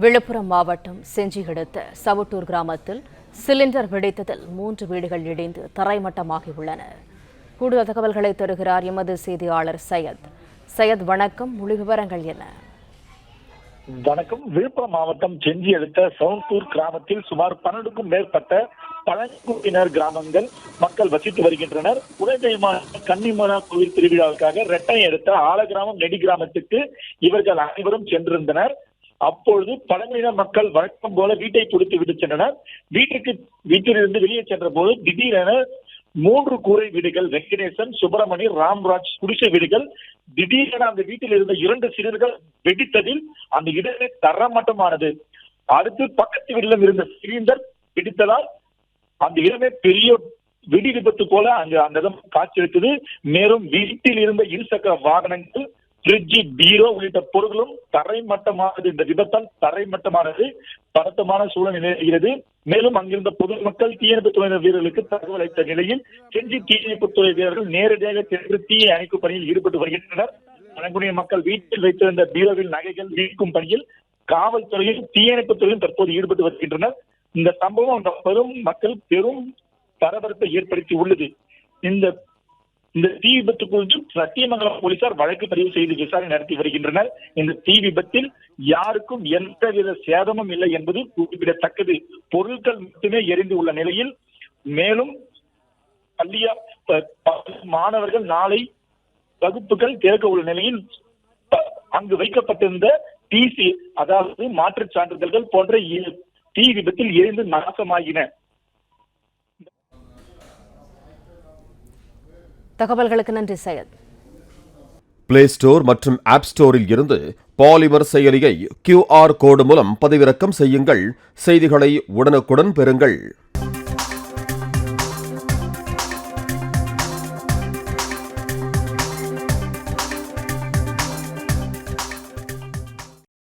விழுப்புரம் மாவட்டம் செஞ்சி அடுத்த சவுட்டூர் கிராமத்தில் சிலிண்டர் வெடித்ததில் 3 வீடுகள் இடிந்து தரைமட்டமாகியுள்ளன. கூடுதல் தகவல்களை தருகிறார் எமது செய்தியாளர் சையத். சையத், வணக்கம். முழு விவரங்கள் என்ன? வணக்கம். விழுப்புரம் மாவட்டம் செஞ்சி அடுத்த சவுட்டூர் கிராமத்தில் சுமார் 12க்கும் மேற்பட்ட பழங்குடியினர் கிராமங்கள் மக்கள் வசித்து வருகின்றனர். குலதெய்வமான கன்னிமரா கோவில் திருவிழாவுக்காக ரெட்டை எடுத்த ஆலகிராமம் நெடி கிராமத்துக்கு இவர்கள் அனைவரும் சென்றிருந்தனர். அப்பொழுது பழங்குடியினர் மக்கள் வழக்கம் போல வீட்டை கொடுத்து விட்டு சென்றனர். வீட்டிலிருந்து வெளியே சென்ற போது திடீரென 3 கூரை வீடுகள், வெங்கடேசன், சுப்பிரமணி, ராம்ராஜ் குடிசை வீடுகள், திடீரென அந்த வீட்டில் இருந்த 2 சிலிண்டர்கள் வெடித்ததில் அந்த இடமே தரமட்டமானது. அடுத்து பக்கத்து வீட்டிலும் இருந்த சிலிண்டர் வெடித்ததால் அந்த இடமே பெரிய வெடி விபத்து போல அந்த இடம் காட்சியளித்தது. மேலும் வீட்டில் இருந்த இருசக்கர வாகனங்கள், பிரிட்ஜ், பீரோ உள்ளிட்ட பொருட்களும் தரைமட்டமானது. இந்த விபத்தால் தரைமட்டமானது. பதட்டமான சூழல் நிலவுகிறது. மேலும் அங்கிருந்த பொதுமக்கள் தீயணைப்புத் துறையினர் வீரர்களுக்கு தகவல் அளித்த நிலையில் செஞ்சி தீயணைப்புத் துறை வீரர்கள் நேரடியாக சென்று தீயை அணைக்கும் பணியில் ஈடுபட்டு வருகின்றனர். பழங்குடியின மக்கள் வீட்டில் வைத்திருந்த பீரோவில் நகைகள் மீட்கும் பணியில் காவல்துறையும் தீயணைப்புத் துறையும் தற்போது ஈடுபட்டு வருகின்றனர். இந்த சம்பவம் அந்த பெரும் பரபரப்பை ஏற்படுத்தி உள்ளது. இந்த தீ விபத்து குறித்து சத்தியமங்கலம் போலீசார் வழக்கு பதிவு செய்து விசாரணை நடத்தி வருகின்றனர். இந்த தீ விபத்தில் யாருக்கும் எந்தவித சேதமும் இல்லை என்பது குறிப்பிடத்தக்கது. பொருட்கள் மட்டுமே எரிந்து உள்ள நிலையில் மேலும் மாணவர்கள் நாளை வகுப்புகள் திறக்க உள்ள நிலையில் அங்கு வைக்கப்பட்டிருந்த டிசி, அதாவது மாற்றுச் சான்றிதழ்கள் போன்ற தீ விபத்தில் எரிந்து நாசமாகின. தகவல்களுக்கு நன்றி சையத். பிளே ஸ்டோர் மற்றும் ஆப் ஸ்டோரில் இருந்து பாலிமர் செயலியை QR கோடு மூலம் பதிவிறக்கம் செய்யுங்கள். செய்திகளை உடனுக்குடன் பெறுங்கள்.